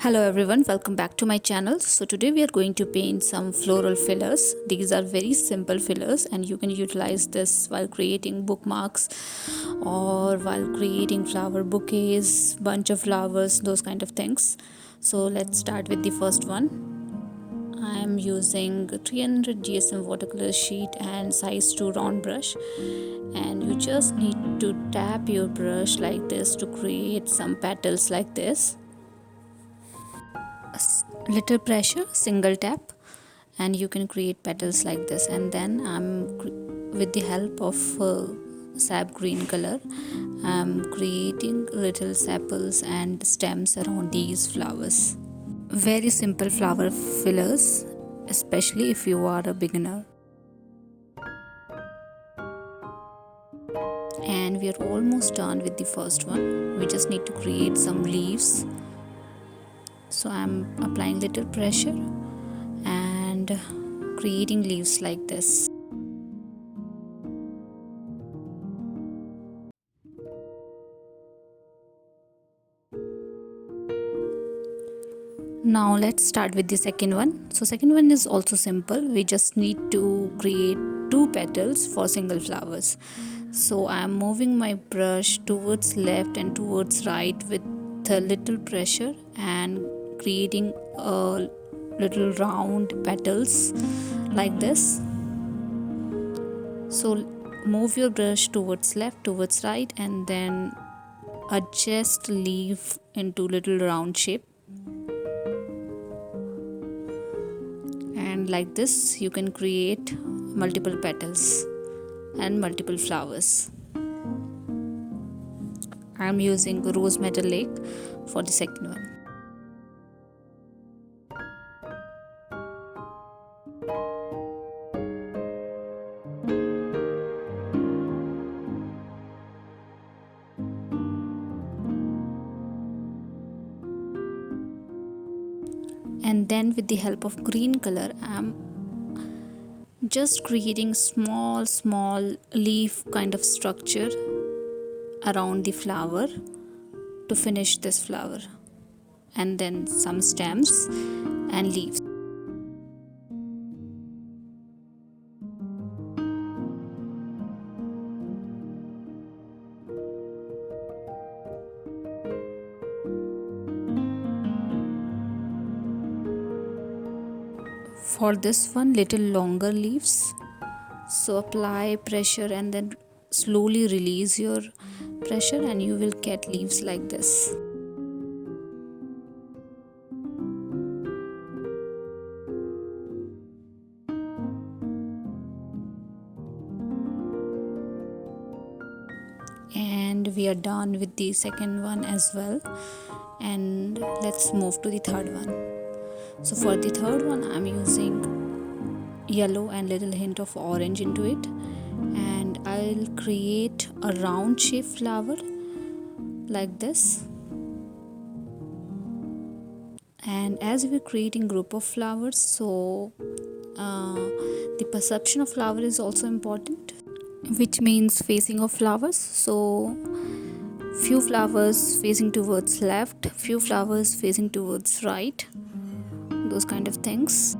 Hello everyone, welcome back to my channel. So today we are going to paint some floral fillers. These are very simple fillers and you can utilize this while creating bookmarks or while creating flower bouquets, bunch of flowers, those kind of things. So let's start with the first one. I am using 300 GSM watercolor sheet and size 2 round brush, and you just need to tap your brush like this to create some petals like this. Little pressure, single tap, and you can create petals like this. And then with the help of sap green color, I'm creating little sepals and stems around these flowers. Very simple flower fillers, especially if you are a beginner. And we are almost done with the first one. We just need to create some leaves. So I'm applying little pressure and creating leaves like this. Now let's start with the second one. So second one is also simple. We just need to create two petals for single flowers. So I am moving my brush towards left and towards right with a little pressure and creating a little round petals like this. So move your brush towards left, towards right, and then adjust leaf into little round shape. And like this you can create multiple petals and multiple flowers. I am using rose metal lake for the second one. And then with the help of green color, I am just creating small leaf kind of structure around the flower to finish this flower, and then some stems and leaves. For this one, little longer leaves. So apply pressure and then slowly release your pressure and you will get leaves like this. And we are done with the second one as well, and let's move to the third one. So for the third one, I'm using yellow and little hint of orange into it, and I'll create a round shape flower like this. And as we're creating group of flowers, so the perception of flower is also important, which means facing of flowers. So few flowers facing towards left, few flowers facing towards right, those kind of things.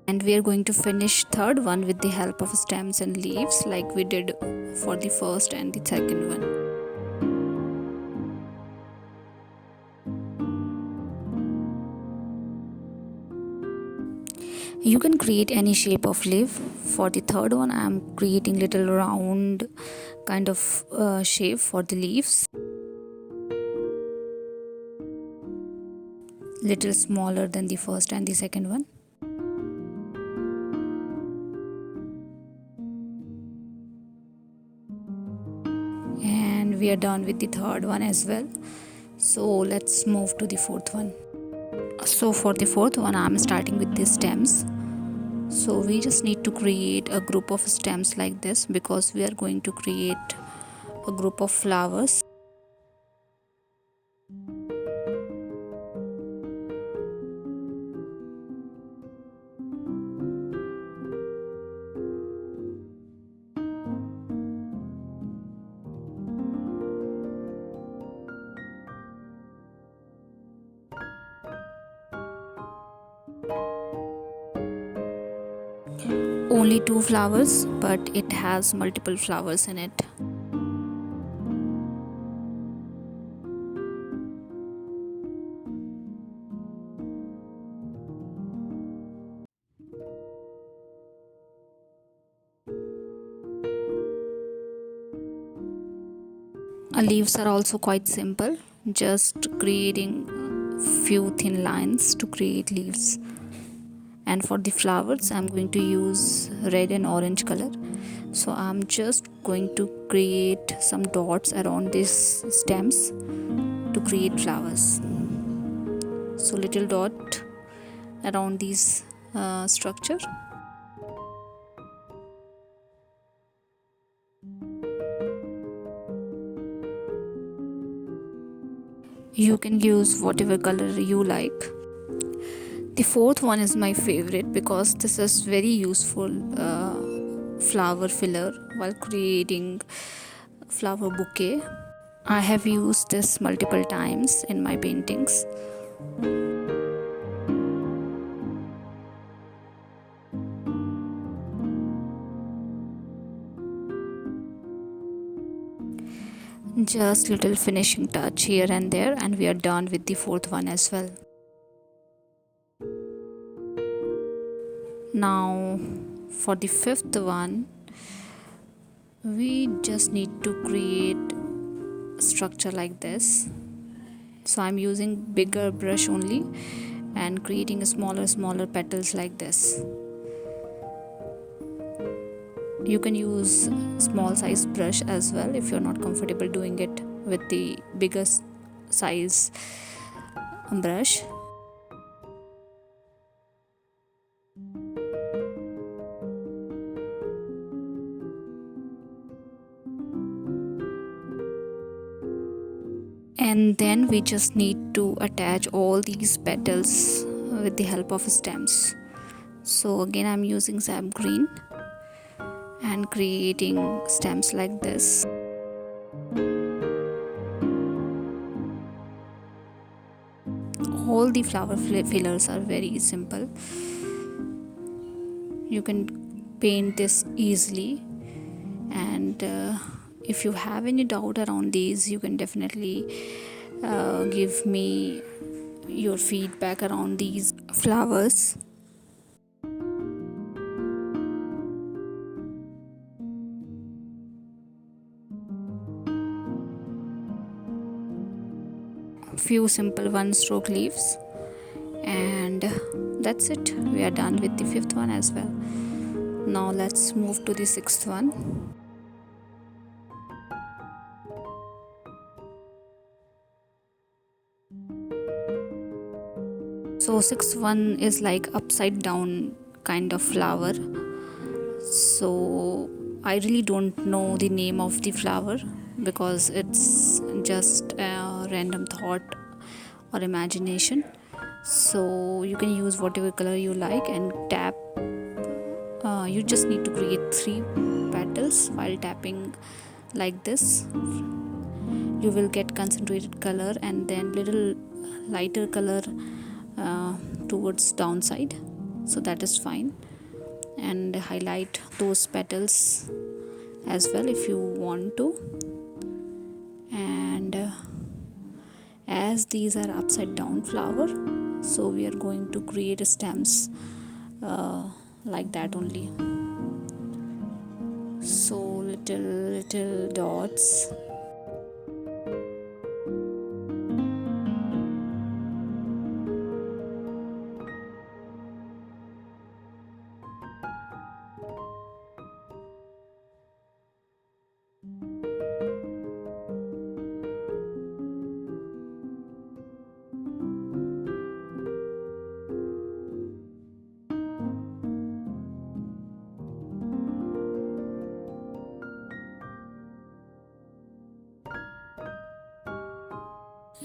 And we are going to finish third one with the help of stems and leaves like we did for the first and the second one. You can create any shape of leaf. For the third one, I am creating little round kind of shape for the leaves, little smaller than the first and the second one. And we are done with the third one as well. So let's move to the fourth one. So for the fourth one, I'm starting with the stems. So we just need to create a group of stems like this, because we are going to create a group of flowers. Only two flowers, but it has multiple flowers in it. Leaves are also quite simple, just creating few thin lines to create leaves. And for the flowers, I'm going to use red and orange color. So I'm just going to create some dots around these stems to create flowers. So little dot around these structure. You can use whatever color you like. The fourth one is my favorite because this is very useful flower filler while creating flower bouquet. I have used this multiple times in my paintings. Just little finishing touch here and there, and we are done with the fourth one as well. Now for the fifth one, we just need to create a structure like this. So I'm using bigger brush only and creating a smaller petals like this. You can use small size brush as well if you're not comfortable doing it with the biggest size brush. And then we just need to attach all these petals with the help of stems. So again, I'm using sap green and creating stems like this. All the flower fillers are very simple. You can paint this easily, and if you have any doubt around these, you can definitely give me your feedback around these flowers. Few simple one stroke leaves, and that's it. We are done with the fifth one as well. Now let's move to the sixth one. So sixth one is like upside down kind of flower. So I really don't know the name of the flower because it's just a random thought or imagination. So you can use whatever color you like and tap. You just need to create 3 petals while tapping like this. You will get concentrated color and then little lighter color towards downside, so that is fine. And highlight those petals as well if you want to. And as these are upside down flower, so we are going to create stems like that only. So little dots.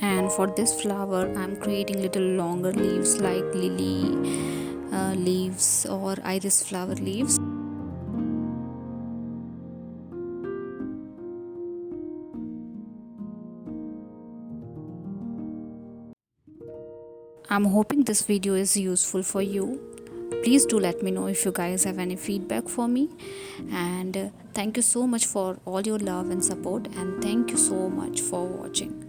And for this flower I'm creating little longer leaves like lily leaves or iris flower leaves. I'm hoping this video is useful for you. Please do let me know if you guys have any feedback for me. And thank you so much for all your love and support, and thank you so much for watching.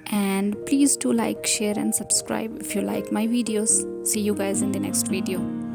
And please do like, share and subscribe if you like my videos. See you guys in the next video.